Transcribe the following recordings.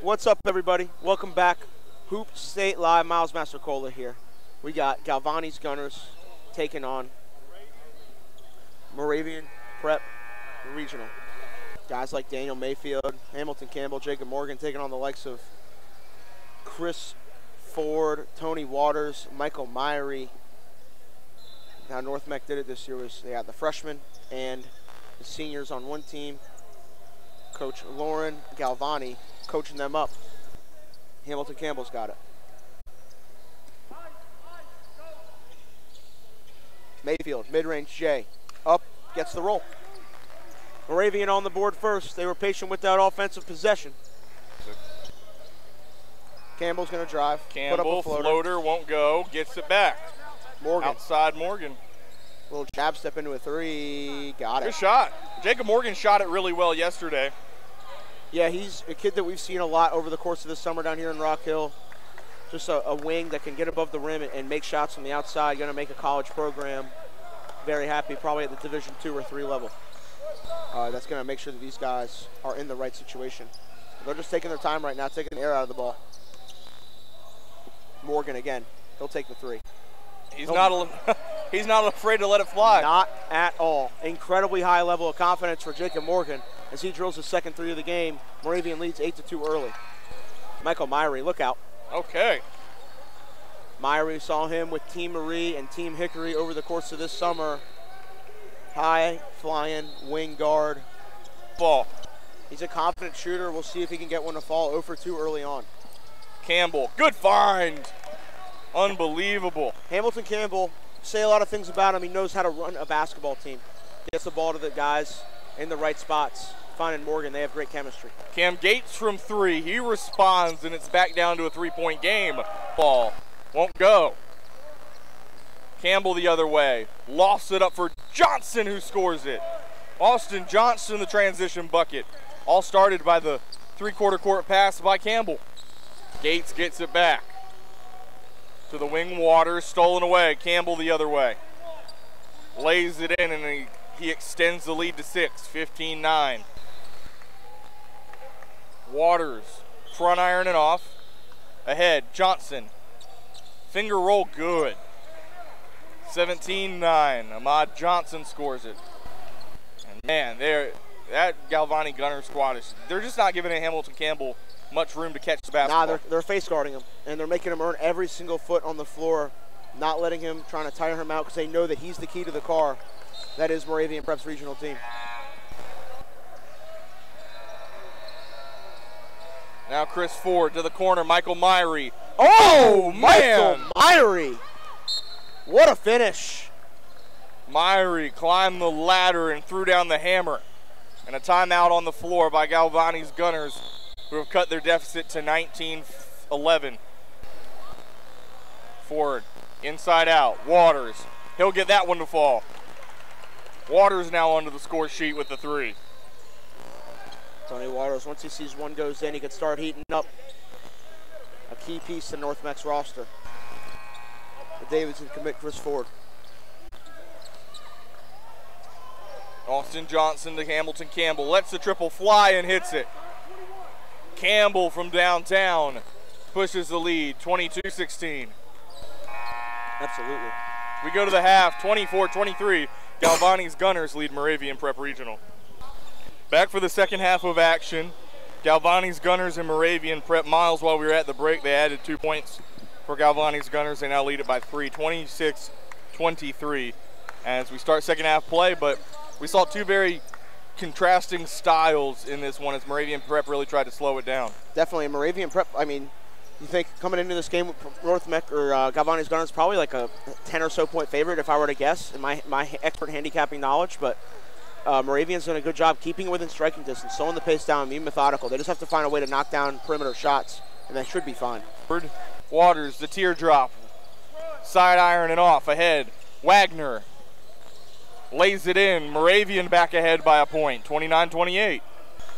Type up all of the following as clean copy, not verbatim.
What's up, everybody? Welcome back. Hoop State Live. Miles Mastercola here. We got Galvani's Gunners taking on Moravian Prep Regional. Guys like Daniel Mayfield, Hamilton Campbell, Jacob Morgan taking on the likes of Chris Ford, Tony Waters, Michael Myrie. Now North Meck did it this year. They had the freshmen and the seniors on one team. Coach Lauren Galvani coaching them up. Hamilton Campbell's got it. Mayfield, mid-range J. Up, gets the roll. Moravian on the board first. They were patient with that offensive possession. Campbell's going to drive. Campbell, put up a floater won't go, gets it back. Morgan. Outside Morgan. Little jab step into a three. Got it. Good shot. Jacob Morgan shot it really well yesterday. Yeah, he's a kid that we've seen a lot over the course of this summer down here in Rock Hill. Just a wing that can get above the rim and make shots from the outside. Going to make a college program. Very happy, probably at the Division II or III level. That's going to make sure that these guys are in the right situation. They're just taking their time right now, taking the air out of the ball. Morgan again. He'll take the three. He's not afraid to let it fly. Not at all. Incredibly high level of confidence for Jacob Morgan as he drills his second three of the game. Moravian leads 8-2 early. Michael Myrie, look out. Okay. Myrie saw him with Team Marie and Team Hickory over the course of this summer. High flying wing guard. Ball. He's a confident shooter. We'll see if he can get one to fall. 0 for 2 early on. Campbell, good find. Unbelievable. Hamilton Campbell, say a lot of things about him. He knows how to run a basketball team. Gets the ball to the guys in the right spots. Finding Morgan, they have great chemistry. Cam Gates from three. He responds, and it's back down to a three-point game. Ball won't go. Campbell the other way. Lofts it up for Johnson, who scores it. Austin Johnson, the transition bucket. All started by the three-quarter court pass by Campbell. Gates gets it back to the wing. Waters, stolen away. Campbell the other way. Lays it in, and he extends the lead to 6, 15-9. Waters, front iron and off. Ahead, Johnson. Finger roll, good. 17-9. Ahmad Johnson scores it. And man, that Galvani Gunner squad they're just not giving Hamilton Campbell much room to catch the basketball. Nah, they're face guarding him, and they're making him earn every single foot on the floor, not letting him, trying to tire him out because they know that he's the key to the car. That is Moravian Prep's regional team. Now Chris Ford to the corner, Michael Myrie. Oh, man! Michael Myrie. What a finish. Myrie climbed the ladder and threw down the hammer. And a timeout on the floor by Galvani's Gunners, who have cut their deficit to 19-11. Ford, inside out, Waters. He'll get that one to fall. Waters now onto the score sheet with the three. Tony Waters, once he sees one goes in, he can start heating up. A key piece to North Meck's roster. The Davidson commit Chris Ford. Austin Johnson to Hamilton Campbell. Lets the triple fly and hits it. Campbell from downtown pushes the lead, 22-16. Absolutely. We go to the half, 24-23. Galvani's Gunners lead Moravian Prep Regional. Back for the second half of action. Galvani's Gunners and Moravian Prep. Miles, while we were at the break, they added 2 points for Galvani's Gunners. They now lead it by 3, 26-23 as we start second half play. But we saw two very contrasting styles in this one as Moravian Prep really tried to slow it down. Definitely. Moravian Prep, I mean, you think coming into this game, North Meck or Galvani's Gunners probably like a 10 or so point favorite if I were to guess in my expert handicapping knowledge. But Moravian's done a good job keeping it within striking distance, slowing the pace down, being methodical. They just have to find a way to knock down perimeter shots, and they should be fine. Waters, the teardrop. Side iron and off, ahead. Wagner lays it in. Moravian back ahead by a point, 29-28.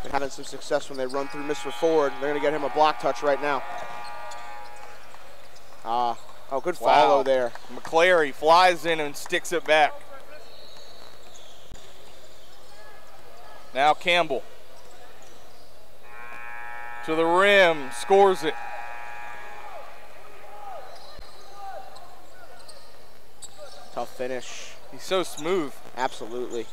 They're having some success when they run through Mr. Ford. They're going to get him a block touch right now. Oh, good follow there. McClary flies in and sticks it back. Now Campbell. To the rim, scores it. Tough finish. He's so smooth. Absolutely.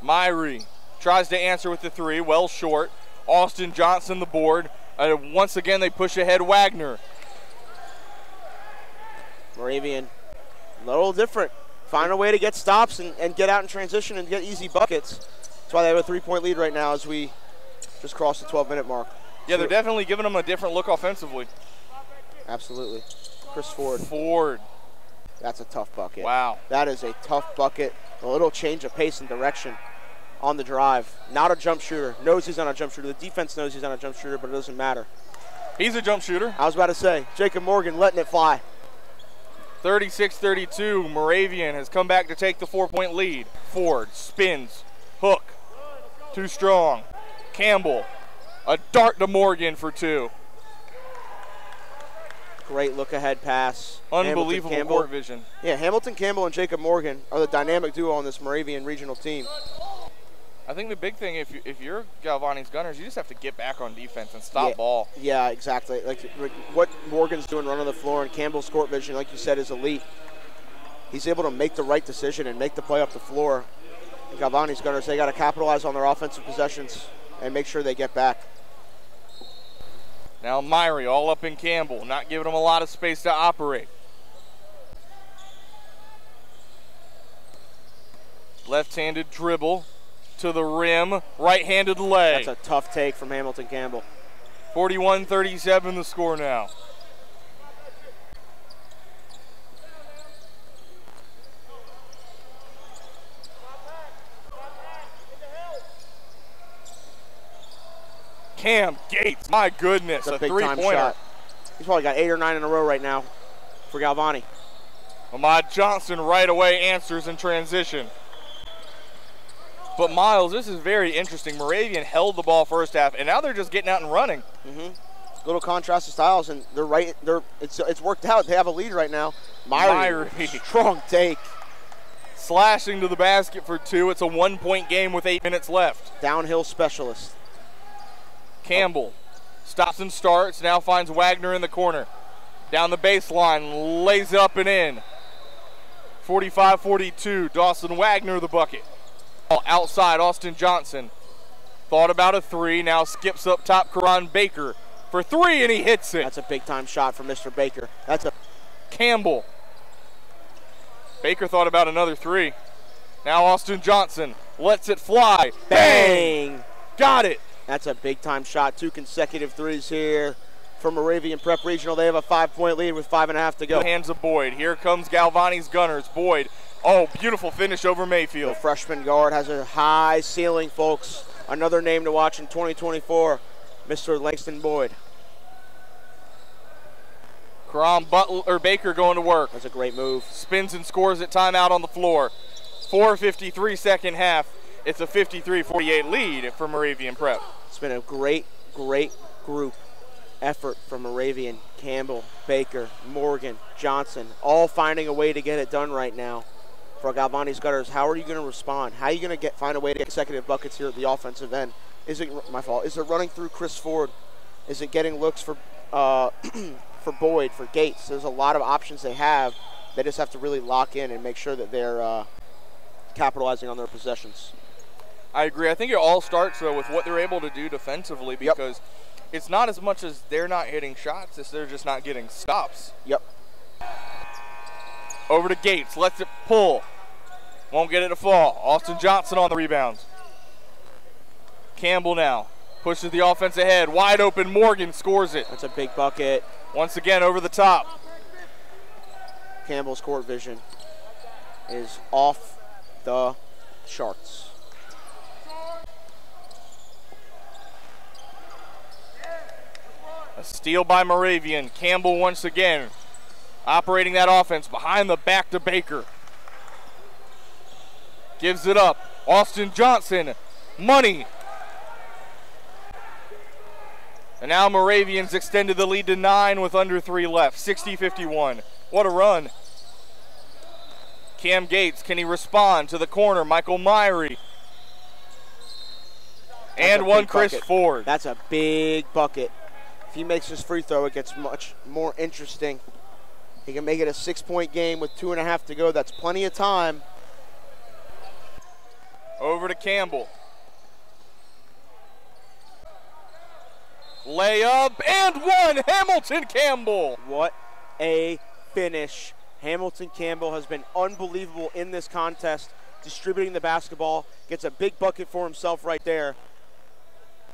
Myrie tries to answer with the three, well short. Austin Johnson the board. Once again, they push ahead Wagner. Moravian, a little different. Find a way to get stops and get out in transition and get easy buckets. That's why they have a 3-point lead right now as we just crossed the 12-minute mark. Yeah, they're definitely giving them a different look offensively. Absolutely. Chris Ford. Ford. That's a tough bucket. Wow. That is a tough bucket. A little change of pace and direction on the drive. Not a jump shooter. Knows he's on a jump shooter. The defense knows he's on a jump shooter, but it doesn't matter. He's a jump shooter. I was about to say, Jacob Morgan letting it fly. 36-32. Moravian has come back to take the 4-point lead. Ford spins. Hook. Too strong. Campbell. A dart to Morgan for two. Great look-ahead pass. Unbelievable court vision. Yeah, Hamilton Campbell and Jacob Morgan are the dynamic duo on this Moravian regional team. I think the big thing, if you're Galvani's Gunners, you just have to get back on defense and stop ball. Yeah, exactly. Like what Morgan's doing running the floor, and Campbell's court vision, like you said, is elite. He's able to make the right decision and make the play up the floor. And Galvani's Gunners, they got to capitalize on their offensive possessions and make sure they get back. Now Myrie all up in Campbell, not giving him a lot of space to operate. Left-handed dribble to the rim, right-handed leg. That's a tough take from Hamilton Campbell. 41-37 the score now. Cam Gates, my goodness, a a big time three-pointer. shot. He's probably got 8 or 9 in a row right now for Galvani. Ahmad Johnson right away answers in transition. But Miles, this is very interesting. Moravian held the ball first half, and now they're just getting out and running. Little contrast of styles, and they're right. It's worked out. They have a lead right now. Myrie, strong take. Slashing to the basket for two. It's a 1-point game with 8 minutes left. Downhill specialist. Campbell stops and starts, now finds Wagner in the corner. Down the baseline, lays it up and in. 45-42, Dawson Wagner the bucket. Outside, Austin Johnson. Thought about a three, now skips up top, Karan Baker for three, and he hits it. That's a big-time shot from Mr. Baker. That's a Campbell. Baker thought about another three. Now Austin Johnson lets it fly. Bang! Got it. That's a big-time shot. 2 consecutive threes here from Moravian Prep Regional. They have a 5-point lead with 5.5 to go. Hands of Boyd. Here comes Galvani's Gunners. Boyd. Oh, beautiful finish over Mayfield. The freshman guard has a high ceiling, folks. Another name to watch in 2024, Mr. Langston Boyd. Karan Baker going to work. That's a great move. Spins and scores at timeout on the floor. 4:53 second half. It's a 53-48 lead for Moravian Prep. It's been a great group effort from Moravian. Campbell, Baker, Morgan, Johnson, all finding a way to get it done right now for Galvani's Gunners. How are you going to respond? How are you going to find a way to get consecutive buckets here at the offensive end? Is it my fault? Is it running through Chris Ford? Is it getting looks for for Boyd, for Gates? There's a lot of options they have. They just have to really lock in and make sure that they're capitalizing on their possessions. I agree. I think it all starts, though, with what they're able to do defensively, because it's not as much as they're not hitting shots as they're just not getting stops. Yep. Over to Gates. Lets it pull. Won't get it to fall. Austin Johnson on the rebounds. Campbell now pushes the offense ahead. Wide open. Morgan scores it. That's a big bucket. Once again, over the top. Campbell's court vision is off the charts. A steal by Moravian. Campbell once again operating that offense behind the back to Baker. Gives it up. Austin Johnson. Money. And now Moravian's extended the lead to 9 with under 3 left. 60-51. What a run. Cam Gates, can he respond to the corner? Michael Myrie. And one Chris Ford. That's a big bucket. If he makes his free throw, it gets much more interesting. He can make it a 6-point game with 2.5 to go. That's plenty of time. Over to Campbell. Layup and one, Hamilton Campbell. What a finish. Hamilton Campbell has been unbelievable in this contest, distributing the basketball, gets a big bucket for himself right there,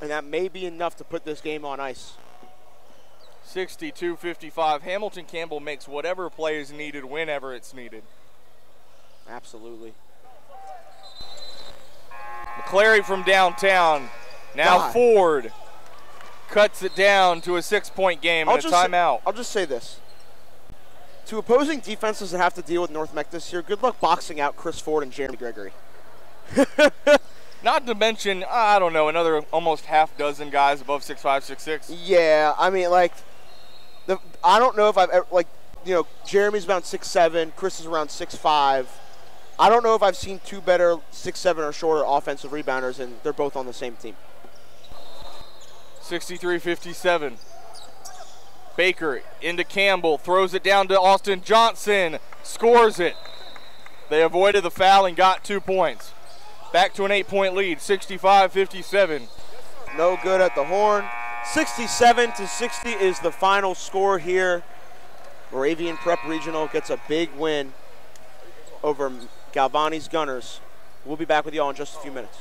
and that may be enough to put this game on ice. 62-55. Hamilton Campbell makes whatever play is needed whenever it's needed. Absolutely. McClary from downtown. Now Ford cuts it down to a 6-point game and a timeout. I'll just say this. To opposing defenses that have to deal with North Meck this year, good luck boxing out Chris Ford and Jeremy Gregory. Not to mention, I don't know, another almost half dozen guys above 6'5", 6'6". Yeah, I mean, like, I don't know if I've ever, like, you know, Jeremy's around 6'7", Chris is around 6'5". I don't know if I've seen two better 6'7" or shorter offensive rebounders, and they're both on the same team. 63-57. Baker into Campbell, throws it down to Austin Johnson, scores it. They avoided the foul and got 2 points. Back to an 8-point lead, 65-57. No good at the horn. 67-60 is the final score here. Moravian Prep Regional gets a big win over Galvani's Gunners. We'll be back with y'all in just a few minutes.